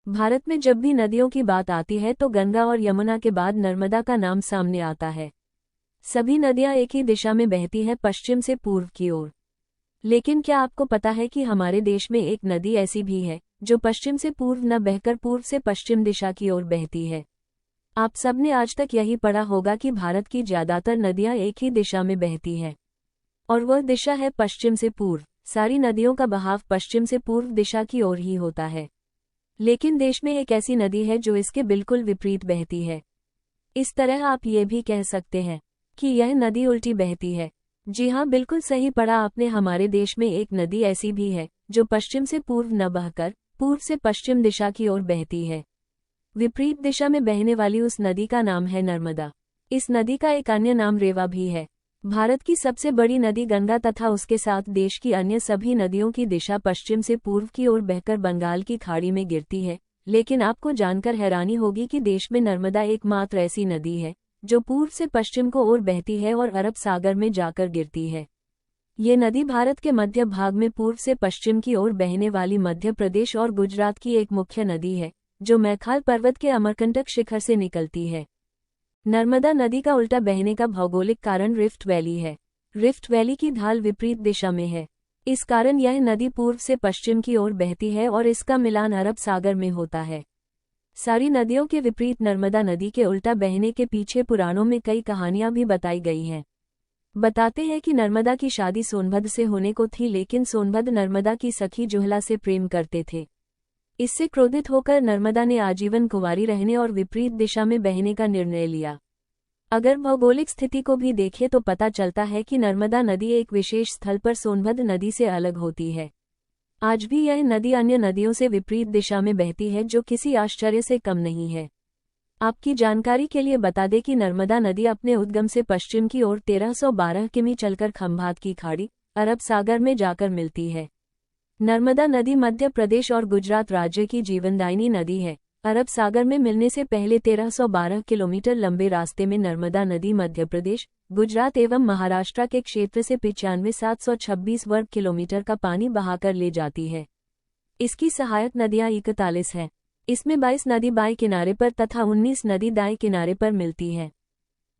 भारत में जब भी नदियों की बात आती है तो गंगा और यमुना के बाद नर्मदा का नाम सामने आता है। सभी नदियां एक ही दिशा में बहती हैं, पश्चिम से पूर्व की ओर। लेकिन क्या आपको पता है कि हमारे देश में एक नदी ऐसी भी है जो पश्चिम से पूर्व न बहकर पूर्व से पश्चिम दिशा की ओर बहती है? आप सबने आज तक यही पढ़ा होगा कि भारत की ज्यादातर नदियां एक ही दिशा में बहती हैं, और वह दिशा है पश्चिम से पूर्व। सारी नदियों का बहाव पश्चिम से पूर्व दिशा की ओर ही होता है। लेकिन देश में एक ऐसी नदी है जो इसके बिल्कुल विपरीत बहती है। इस तरह आप ये भी कह सकते हैं कि यह नदी उल्टी बहती है। जी हाँ, बिल्कुल सही पढ़ा आपने। हमारे देश में एक नदी ऐसी भी है जो पश्चिम से पूर्व न बहकर पूर्व से पश्चिम दिशा की ओर बहती है। विपरीत दिशा में बहने वाली उस नदी का नाम है नर्मदा। इस नदी का एक अन्य नाम रेवा भी है। भारत की सबसे बड़ी नदी गंगा तथा उसके साथ देश की अन्य सभी नदियों की दिशा पश्चिम से पूर्व की ओर बहकर बंगाल की खाड़ी में गिरती है। लेकिन आपको जानकर हैरानी होगी कि देश में नर्मदा एकमात्र ऐसी नदी है जो पूर्व से पश्चिम को ओर बहती है और अरब सागर में जाकर गिरती है। ये नदी भारत के मध्य भाग में पूर्व से पश्चिम की ओर बहने वाली मध्य प्रदेश और गुजरात की एक मुख्य नदी है जो मैखाल पर्वत के अमरकंटक शिखर से निकलती है। नर्मदा नदी का उल्टा बहने का भौगोलिक कारण रिफ्ट वैली है। रिफ्ट वैली की ढाल विपरीत दिशा में है। इस कारण यह नदी पूर्व से पश्चिम की ओर बहती है और इसका मिलान अरब सागर में होता है। सारी नदियों के विपरीत नर्मदा नदी के उल्टा बहने के पीछे पुराणों में कई कहानियां भी बताई गई हैं। बताते हैं कि नर्मदा की शादी सोनभद्र से होने को थी, लेकिन सोनभद्र नर्मदा की सखी जुहला से प्रेम करते थे। इससे क्रोधित होकर नर्मदा ने आजीवन कुंवारी रहने और विपरीत दिशा में बहने का निर्णय लिया। अगर भौगोलिक स्थिति को भी देखें तो पता चलता है कि नर्मदा नदी एक विशेष स्थल पर सोनभद्र नदी से अलग होती है। आज भी यह नदी अन्य नदियों से विपरीत दिशा में बहती है, जो किसी आश्चर्य से कम नहीं है। आपकी जानकारी के लिए बता दें कि नर्मदा नदी अपने उद्गम से पश्चिम की ओर 1312 किमी चलकर खंभात की खाड़ी अरब सागर में जाकर मिलती है। नर्मदा नदी मध्य प्रदेश और गुजरात राज्य की जीवनदायिनी नदी है। अरब सागर में मिलने से पहले 1312 किलोमीटर लंबे रास्ते में नर्मदा नदी मध्य प्रदेश, गुजरात एवं महाराष्ट्र के क्षेत्र से 95,726 वर्ग किलोमीटर का पानी बहाकर ले जाती है। इसकी सहायक नदियां 41 हैं। इसमें 22 नदी बाएं किनारे पर तथा 19 नदी दाएं किनारे पर मिलती हैं।